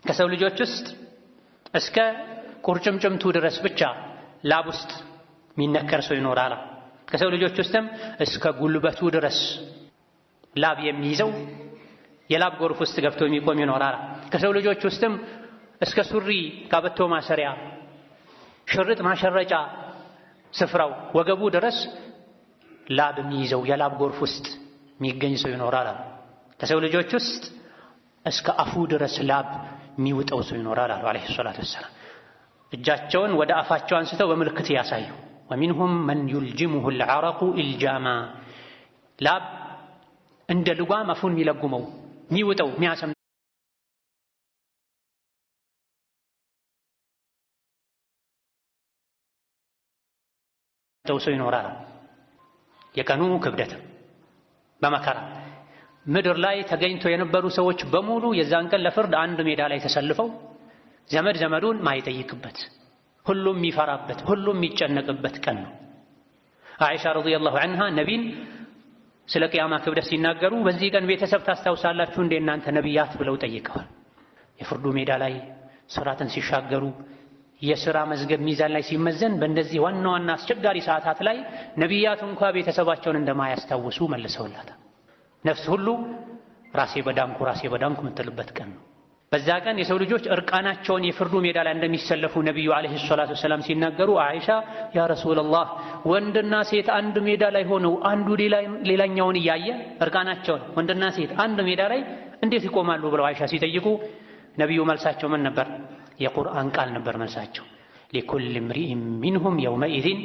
ከሰው ልጆች ውስጥ እስከ ቁርጭምጭምቱ ድረስ ብቻ ላብ ውስጥ የሚነከር ሰው ይኖራል። ከሰው ልጆች ውስጥም እስከ ጉልበቱ ድረስ ላብ የሚይዘው የላብ ጎርፍ ውስጥ ገብቶ የሚቆም ይኖራል። ከሰው ልጆች ውስጥም እስከ ሱሪ ካበቶ ማሰሪያ ሽርጥ ማሸረጫ ስፍራው ወገቡ ድረስ ላብ የሚይዘው የላብ ጎርፍ ውስጥ የሚገኝ ሰው ይኖራል። ከሰው ልጆች ውስጥ እስከ አፉ ድረስ ላብ የሚውጠው ሰው ይኖራል አለይሂ ሰላቱ ወሰላም። እጃቸውን ወደ አፋቸው አንስተው በምልክት ያሳዩ። ወሚንሁም መን ዩልጅሙሁ አልዐረቁ ኢልጃማ ላብ እንደ ልጓም አፉን የሚለጉመው የሚውጠው የሚያሰምጠው ሰው ይኖራል። የቀኑ ክብደት በመከራ ምድር ላይ ተገኝቶ የነበሩ ሰዎች በሙሉ የዛን ቀን ለፍርድ አንድ ሜዳ ላይ ተሰልፈው ዘመድ ዘመዱን ማይጠይቅበት ሁሉም የሚፈራበት ሁሉም የሚጨነቅበት ቀን ነው። አይሻ ረዲየላሁ ዐንሃ ነቢን ስለ ቂያማ ክብደት ሲናገሩ በዚህ ቀን ቤተሰብ ታስታውሳላችሁ እንደ እናንተ ነቢያት ብለው ጠይቀዋል። የፍርዱ ሜዳ ላይ ሥራትን ሲሻገሩ የሥራ መዝገብ ሚዛን ላይ ሲመዘን በእንደዚህ ዋና ዋና አስቸጋሪ ሰዓታት ላይ ነቢያት እንኳ ቤተሰባቸውን እንደማያስታውሱ መልሰውላታል። ነፍስ ሁሉ ራሴ በዳንኩ የምትልበት ቀን ነው። በዛ ቀን የሰው ልጆች እርቃናቸውን የፍርዱ ሜዳ ላይ እንደሚሰለፉ ነቢዩ ዓለይሂ ሰላቱ ወሰላም ሲናገሩ አይሻ ያ ረሱላላህ ወንድና ሴት አንድ ሜዳ ላይ ሆነው አንዱ ሌላኛውን እያየ እርቃናቸውን ወንድና ሴት አንድ ሜዳ ላይ እንዴት ይቆማሉ ብለው አይሻ ሲጠይቁ ነቢዩ መልሳቸው ምን ነበር? የቁርአን ቃል ነበር መልሳቸው። ሊኩል እምሪኢን ሚንሁም የውመኢዚን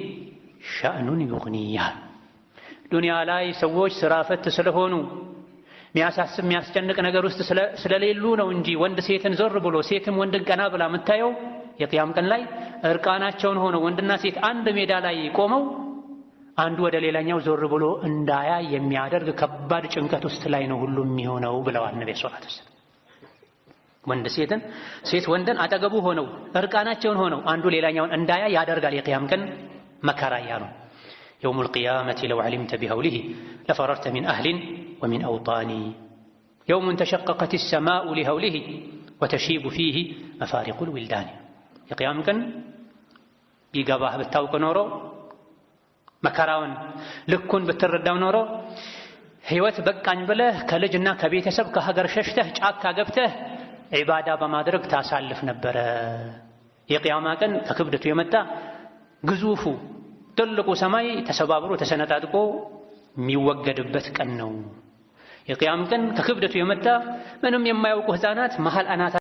ሸእኑን ዩግኒህ። ዱንያ ላይ ሰዎች ስራ ፈት ስለሆኑ የሚያሳስብ የሚያስጨንቅ ነገር ውስጥ ስለሌሉ ነው እንጂ ወንድ ሴትን ዞር ብሎ ሴትም ወንድን ቀና ብላ የምታየው የቂያም ቀን ላይ እርቃናቸውን ሆነው ወንድና ሴት አንድ ሜዳ ላይ ቆመው አንዱ ወደ ሌላኛው ዞር ብሎ እንዳያይ የሚያደርግ ከባድ ጭንቀት ውስጥ ላይ ነው ሁሉም የሚሆነው ብለዋል ነብዩ ሰለላሁ ዐለይሂ ወሰለም። ወንድ ሴትን ሴት ወንድን አጠገቡ ሆነው እርቃናቸውን ሆነው አንዱ ሌላኛውን እንዳያይ ያደርጋል የቂያም ቀን መከራ ያለው። የውሙል ቂያመቲ ለው ዐሊምተ ቢሀውሊሂ ለፈረርተ ሚን አህሊን ወሚን አውጣኒ የውሙን ተሸቀቀት ሰማኡ ሊሀውሊሂ ወተሺቡ ፊህ መፋሪቁል ዊልዳኒ። የቂያም ቀን ቢገባህ ብታውቅ ኖሮ መከራውን ልኩን ብትረዳው ኖሮ ሕይወት በቃኝ ብለህ ከልጅና ከቤተሰብ ከሀገር ሸሽተህ ጫካ ገብተህ ዒባዳ በማድረግ ታሳልፍ ነበረ። የቂያማ ቀን ከክብደቱ የመጣ ግዙፉ ትልቁ ሰማይ ተሰባብሮ ተሰነጣጥቆ የሚወገድበት ቀን ነው። የቂያም ቀን ከክብደቱ የመጣ ምንም የማያውቁ ሕፃናት መሃል አናታ